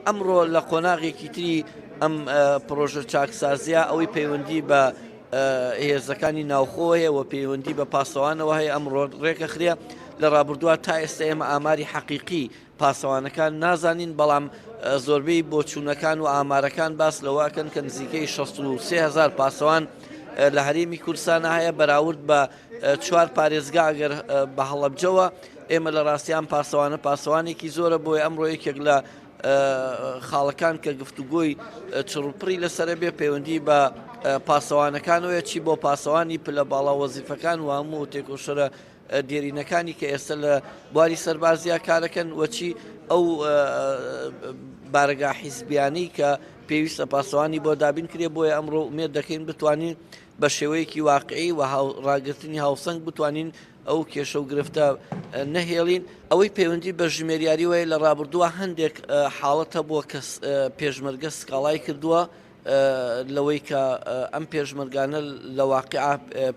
ئەمڕۆ لە قۆناغێکی تری ئەم پرۆژە چاکسازیە ئەوەی پەیوەندی بە هێزەکانی ناوخۆ هەیە و پەیوەندی بە پاسەوانەوە هەیە ئەمڕۆ ڕێکە خرێ لە ڕابردووە تا ئێستا ئێمە ئاماری حەقیقی پاسەوانەکان نازانین بەڵام زۆربەی بۆچوونەکان و ئامارەکان باس لەوەکەن کە نزیکەی 63,000 پاسەوان لە هەرێمی کوردستانە هەیە بەراورد بە 4 پارێزگا ئەگەر بە هەڵەبجەوە ئێمە لە ڕاستیان پاسەوانێکی زۆرە بۆی ئەمڕۆ یەکێک لە خاڵەکان کە گفتوگۆی چڕوپڕی لەسرە بێ پەیوەندی بە پاسەوانەکانەوە چی بۆ پاسەوانی پلە باڵا وەزیفەکان و هەموو تێکۆشەرە دێرینەکانی کە ئێستا لە بواری سەربازیە کارەکەن وەچی ئەو بارگا حیزبیانی کە پێویستە پاسەوانی بۆ دابین کرێ بۆیە ئەمڕۆ ئومێد دەکەین بتوانین بە شێوەیەکی واقعی و ڕاگررتنی هاوسەنگ بتوانین ئەو کێشە و گرفتە نەهێڵین ئەوەی پەیوەندی بە ژمێریاری وایە لە ڕابردووە هەندێک حاڵەتە بووە کە پێشمەرگە سکاڵای کردووە لەوەی کە ئەم پێشمەرگانە لە واقع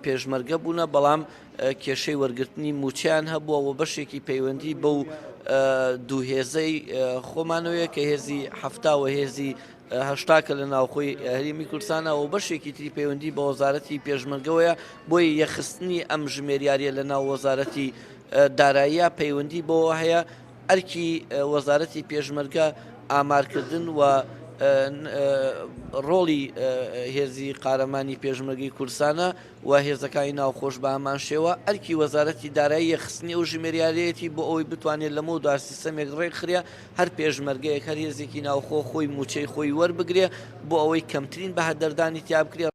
پێشمەرگە بوونە بەڵام کێشەی وەرگرتنی موچیان هەبووە و بەشێکی پەیوەندی بەو دوو هێزەی خۆمانەوەیە کە هێزی هەفتا و هێزی هەشتاکە لە ناوخۆی هەرێمی کوردستانە و بەشێکی تری پەیوەندی بە وەزارەتی پێشمەرگەوەیە بۆی یەخستنی ئەم ژمێریاریە لە ناو وەزارەتی داراییە پەیوەندی بۆەوە هەیە ئەرکی وەزارەتی پێشمەرگە ئامارکردن و ڕۆڵی هێزی قارەمانی پێشمەرگی کوردستانە و هێزەکانی ناوخۆش بە هەمان شێوە ئەرکی وەزارەتی دارایی یەخستنی و ژمێریارەتی بۆ ئەوی بتوانێت لەمە و دا سیستەمێک ڕێک خرێ هەر پێشمەرگەیەک هەر هێزێکی ناوخۆ خۆی موچەی خۆی وەربگرێ بۆ ئەوەی کەمترین بە هەدەردانی تیا بکرێ